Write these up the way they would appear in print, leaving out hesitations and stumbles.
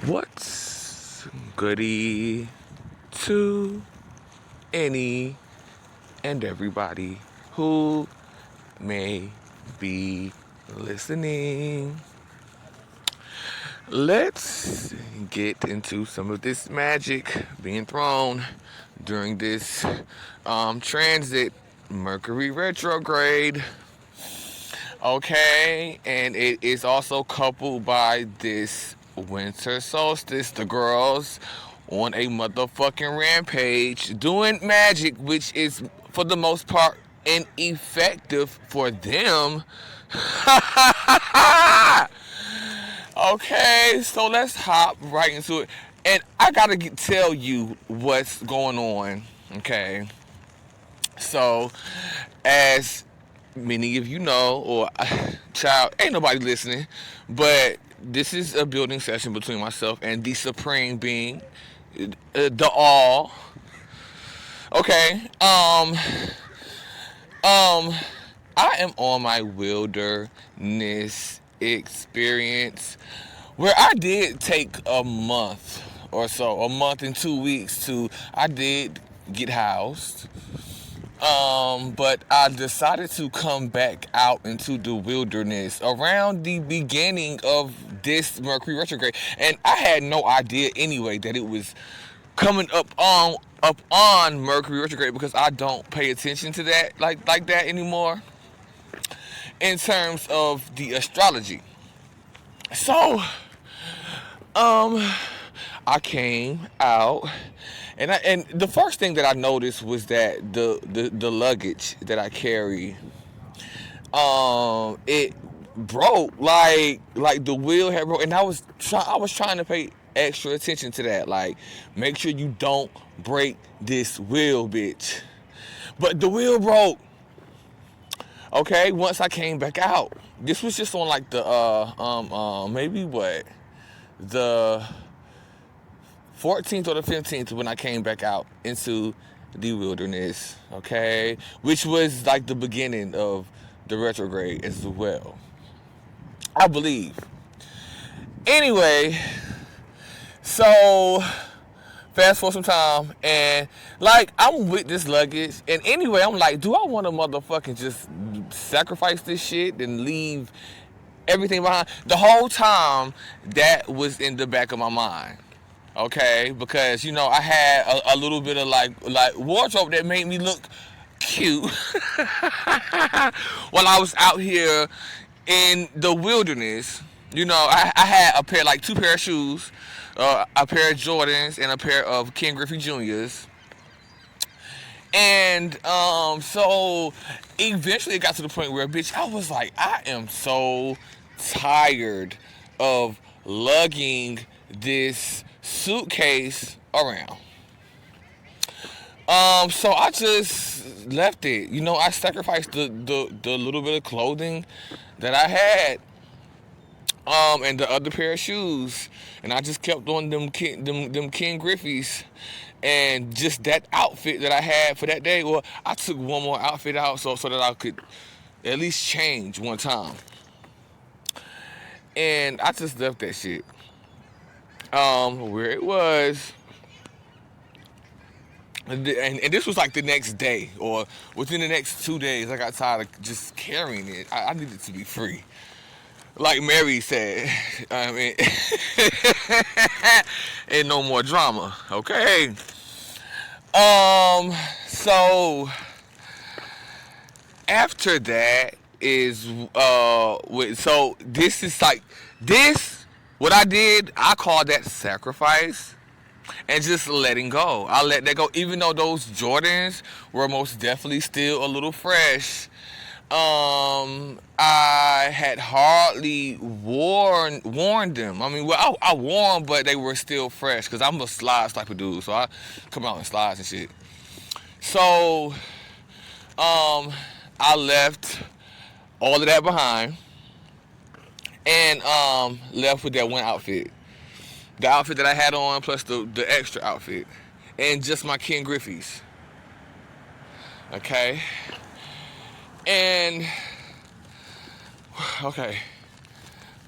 What's goody to any and everybody who may be listening? Let's get into some of this magic being thrown during this transit, Mercury retrograde. Okay, and it is also coupled by this winter solstice. The girls on a motherfucking rampage doing magic, which is for the most part ineffective for them. Okay, so let's hop right into it. And I gotta tell you what's going on. Okay, so as many of you know, or child, ain't nobody listening, but this is a building session between myself and the supreme being, the all. Okay, I am on my wilderness experience where I did take a month or so, a month and 2 weeks I did get housed. But I decided to come back out into the wilderness around the beginning of this Mercury retrograde, and I had no idea anyway that it was coming up on Mercury retrograde because I don't pay attention to that like that anymore in terms of the astrology. So, um, I came out, and the first thing that I noticed was that the luggage that I carry, it broke, like the wheel had broke, and I was trying to pay extra attention to that, like make sure you don't break this wheel, bitch. But the wheel broke. Okay, once I came back out, this was just on like the maybe what, the 14th or the 15th when I came back out into the wilderness, okay? Which was like the beginning of the retrograde as well, I believe. Anyway, so fast forward some time, and like I'm with this luggage, and anyway, I'm like, do I want to motherfucking just sacrifice this shit and leave everything behind? The whole time that was in the back of my mind. Okay, because I had a little bit of like wardrobe that made me look cute while I was out here in the wilderness. I had a pair, like two pair of shoes, a pair of Jordans, and a pair of Ken Griffey Juniors. And so eventually it got to the point where, bitch, I was like, I am so tired of lugging this suitcase around. So I just left it. I sacrificed the little bit of clothing that I had, and the other pair of shoes, and I just kept on them Ken Griffey's, and just that outfit that I had for that day. Well, I took one more outfit out so that I could at least change one time, and I just left that shit where it was. And this was like the next day or within the next 2 days. I got tired of just carrying it. I needed to be free. Like Mary said, I mean, ain't no more drama, okay? So after that is so this is like this. What I did, I call that sacrifice and just letting go. I let that go, even though those Jordans were most definitely still a little fresh. I had hardly worn them. I mean, well, I wore them, but they were still fresh because I'm a slides type of dude, so I come out in slides and shit. So, I left all of that behind and left with that one outfit. The outfit that I had on plus the extra outfit and just my Ken Griffey's. Okay? And okay,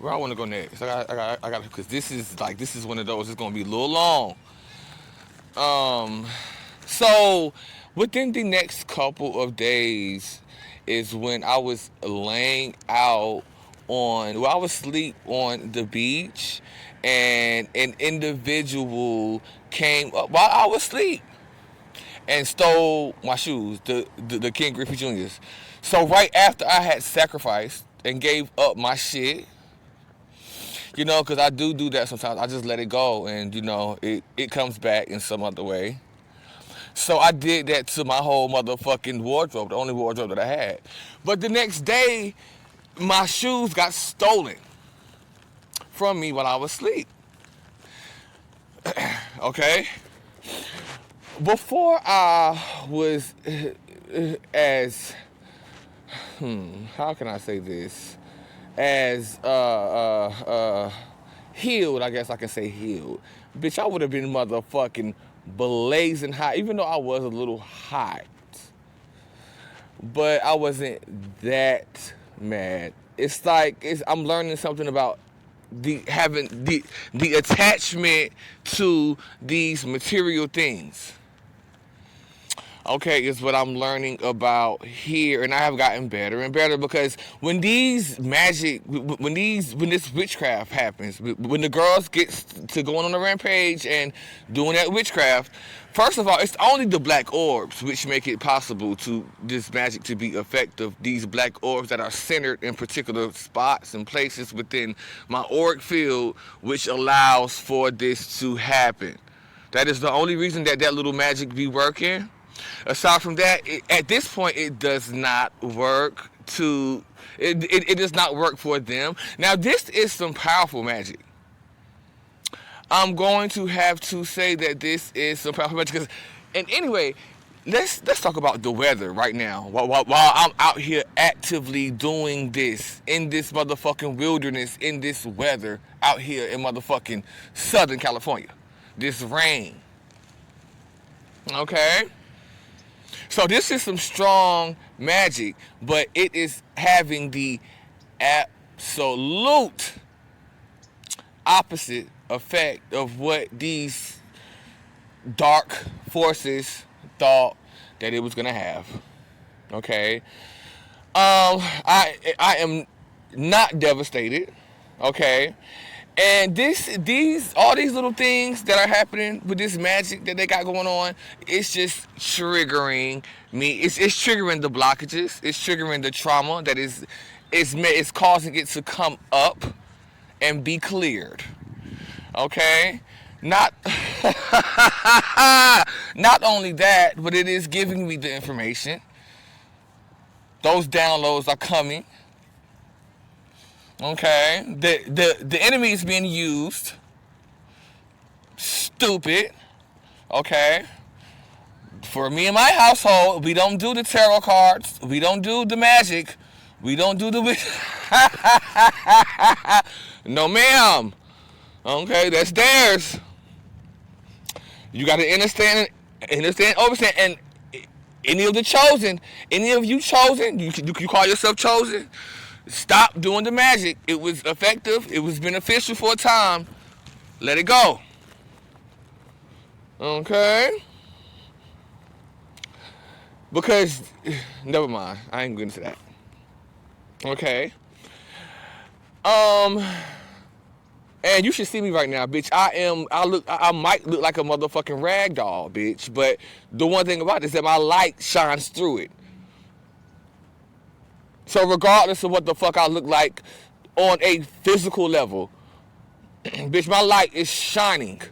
Where I want to go next? I got, because this is one of those. It's gonna be a little long. Um, so within the next couple of days is when I was laying out I was asleep on the beach, and an individual came up while I was asleep and stole my shoes, the King Griffey Juniors. So right after I had sacrificed and gave up my shit, because I do that sometimes. I just let it go, and it comes back in some other way. So I did that to my whole motherfucking wardrobe, the only wardrobe that I had. But the next day, my shoes got stolen from me while I was asleep. Okay? Before I was as, how can I say this? As healed, I guess I can say healed. Bitch, I would have been motherfucking blazing hot, even though I was a little hot. But I wasn't that mad. It's like I'm learning something about having the attachment to these material things. Okay, is what I'm learning about here, and I have gotten better and better, because when this witchcraft happens, when the girls get to going on a rampage and doing that witchcraft, first of all, it's only the black orbs which make it possible to this magic to be effective. These black orbs that are centered in particular spots and places within my auric field, which allows for this to happen. That is the only reason that little magic be working. Aside from that, at this point, it does not work it does not work for them. Now, this is some powerful magic. I'm going to have to say that this is some powerful magic. And anyway, let's talk about the weather right now. While I'm out here actively doing this in this motherfucking wilderness, in this weather out here in motherfucking Southern California, this rain. Okay. So this is some strong magic, but it is having the absolute opposite effect of what these dark forces thought that it was gonna have. Okay. I am not devastated. Okay. And all these little things that are happening with this magic that they got going on, it's just triggering me. It's triggering the blockages. It's triggering the trauma that is causing it to come up and be cleared. Okay? Not only that, but it is giving me the information. Those downloads are coming. Okay, the enemy is being used. Stupid. Okay. For me and my household, we don't do the tarot cards. We don't do the magic. We don't do the no, ma'am. Okay, that's theirs. You got to understand, overstand, and any of you chosen, you call yourself chosen. Stop doing the magic. It was effective. It was beneficial for a time. Let it go. Okay? Because, never mind. I ain't getting into that. Okay? And you should see me right now, bitch. I might look like a motherfucking rag doll, bitch. But the one thing about it is that my light shines through it. So regardless of what the fuck I look like on a physical level, bitch, my light is shining.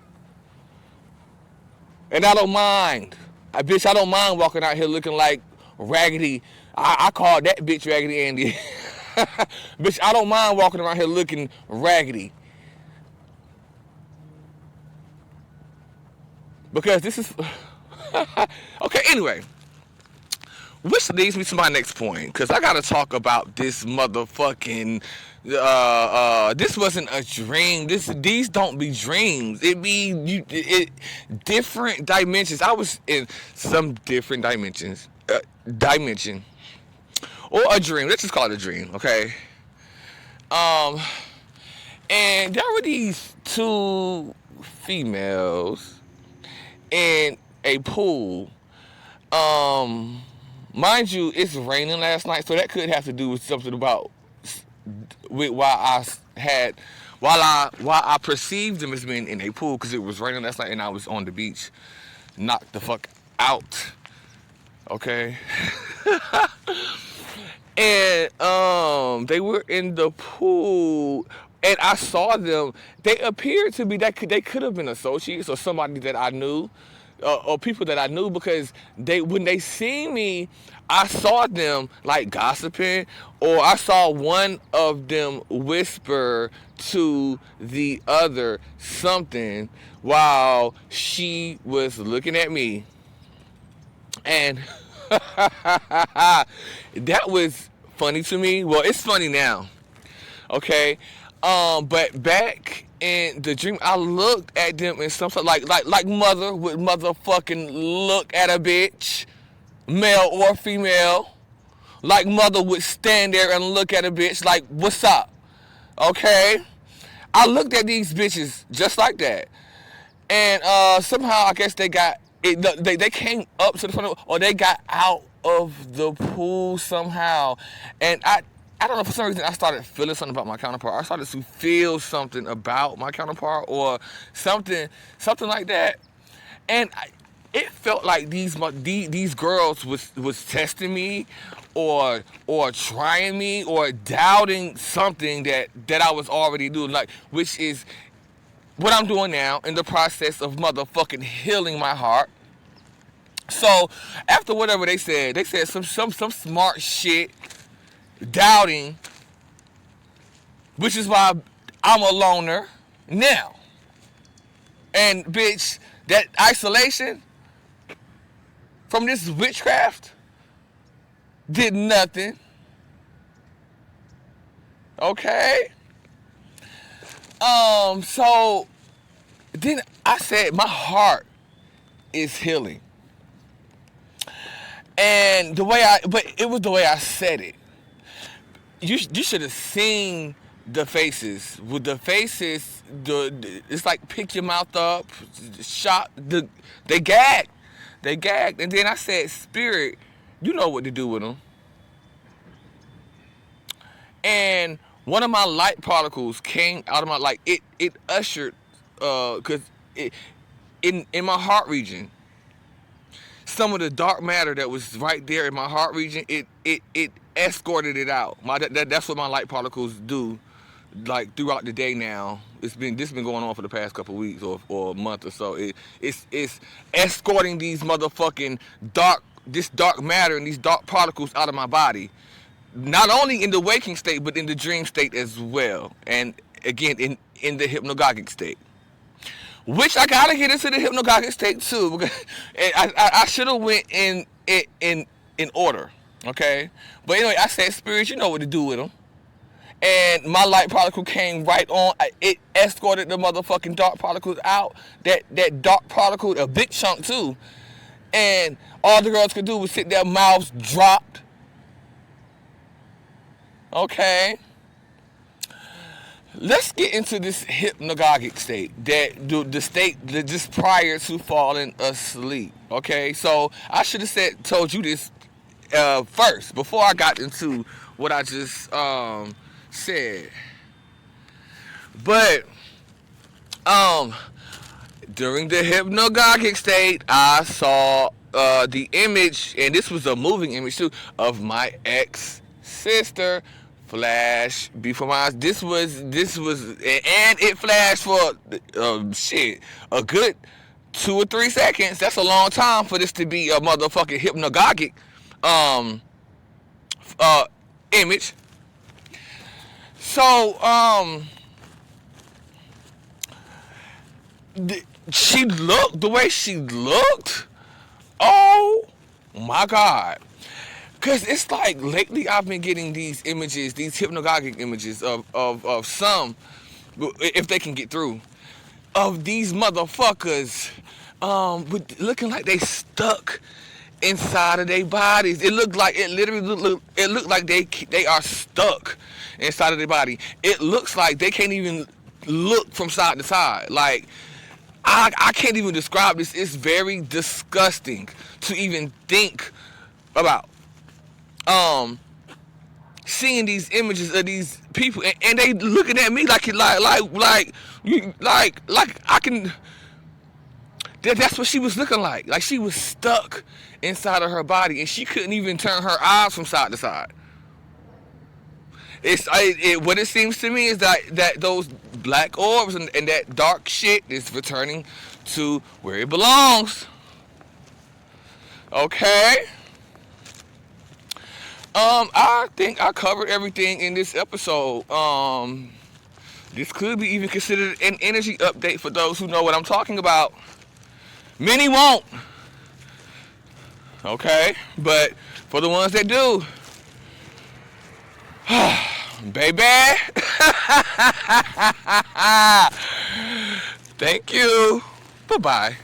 And I don't mind. I don't mind walking out here looking like Raggedy. I call that bitch Raggedy Andy. Bitch, I don't mind walking around here looking raggedy. Because this is... Okay, anyway. Which leads me to my next point, because I gotta talk about this motherfucking. This wasn't a dream. These don't be dreams. It be different dimensions. I was in some different dimension, or a dream. Let's just call it a dream, okay? And there were these two females in a pool. Um, Mind you, it's raining last night, so that could have to do with something about with why I perceived them as being in a pool, because it was raining last night and I was on the beach, knocked the fuck out. Okay. And they were in the pool, and I saw them. They appeared to be they could have been associates or somebody that I knew, or people that I knew, because when they seen me, I saw them like gossiping, or I saw one of them whisper to the other something while she was looking at me. And that was funny to me. Well, it's funny now. Okay. But back in the dream, I looked at them and something like mother would motherfucking look at a bitch, male or female. Like mother would stand there and look at a bitch like, what's up? Okay. I looked at these bitches just like that. And somehow I guess they got it, they came up to the front, or they got out of the pool somehow. And I don't know, for some reason I started feeling something about my counterpart. I started to feel something about my counterpart, or something like that. And it felt like these girls was testing me, or trying me, or doubting something that I was already doing, like, which is what I'm doing now in the process of motherfucking healing my heart. So after whatever they said some smart shit, doubting, which is why I'm a loner now. And bitch, that isolation from this witchcraft did nothing. Okay? So then I said my heart is healing. And but it was the way I said it. You should have seen the faces. With the faces, it's like pick your mouth up, shot. They gagged, and then I said, "Spirit, you know what to do with them." And one of my light particles came out of my, like, it ushered, cause in my heart region, some of the dark matter that was right there in my heart region, it escorted it out. That's what my light particles do, like, throughout the day now. This been going on for the past couple of weeks or a month or so. It's escorting these motherfucking dark matter and these dark particles out of my body. Not only in the waking state, but in the dream state as well. And again, in the hypnagogic state. Which I gotta get into the hypnagogic state too, because I should have went in order, okay? But anyway, I said, Spirit, you know what to do with them. And my light particle came right on. It escorted the motherfucking dark particles out. That dark particle, a big chunk too. And all the girls could do was sit there, mouths dropped. Okay. Let's get into this hypnagogic state, the state that just prior to falling asleep. Okay, so I should have told you this first before I got into what I just said. But during the hypnagogic state, I saw the image, and this was a moving image too, of my ex-sister flash before my eyes. This was, and it flashed for a good 2 or 3 seconds. That's a long time for this to be a motherfucking hypnagogic image. So she looked the way she looked. Oh my God. Because it's like lately I've been getting these images, these hypnagogic images of some, if they can get through, of these motherfuckers looking like they stuck inside of their bodies. It looked like, it looked like they are stuck inside of their body. It looks like they can't even look from side to side. Like, I can't even describe this. It's very disgusting to even think about. Seeing these images of these people, and they looking at me like I can. That's what she was looking like. Like she was stuck inside of her body, and she couldn't even turn her eyes from side to side. What it seems to me is that those black orbs and that dark shit is returning to where it belongs. Okay. I think I covered everything in this episode. This could be even considered an energy update for those who know what I'm talking about. Many won't. Okay, but for the ones that do, baby. Thank you. Bye-bye.